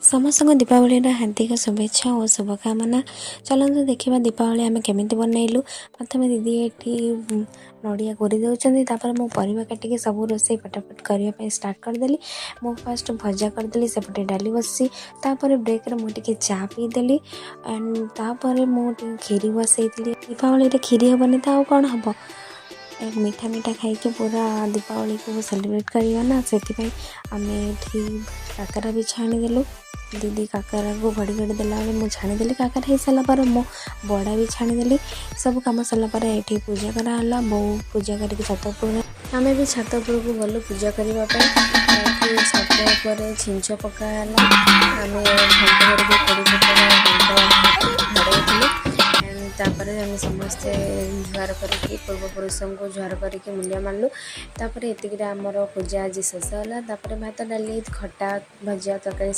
समस्त दीपावली हार्दिक शुभेच्छा और शुभकामना। चलते देखा दीपावली आम केमी बनइलु। प्रथम दीदी ये नड़िया कोरी देपर मो परिवा काटिक सब रोसे फटाफट करने स्टार्ट करदेली। मो फास्ट भजा करदेली सेपटे डाली बसी ब्रेक्रे मुझे चा पीदेली एंड तापर मुझे खीरी बसई दीपावली खीरी हेनी तो कौन हम एक मीठा मीठा खाई पूरा दीपावली को सेलिब्रेट करवा ना से आम काकरा भी छाणीदेलु। दीदी काकरा को घड़ी घड़ी देला मुझे छाणीदेली काकरा हो सारापर मो बड़ा भी छाणीदेली। सब कम सारापर ये पूजा कराला बो पूजा करके छत उपर आम भी छत उपर को गलु पूजा करने छत उपर छिंच पकाला आम घंटे तापर आम समस्ते जुआर करके पूर्वपुरुष को जुआर करके मुंडिया मारलु। तापर एतिक आमर पूजा आज शेष है। भात डाली खटा भजा तरकारी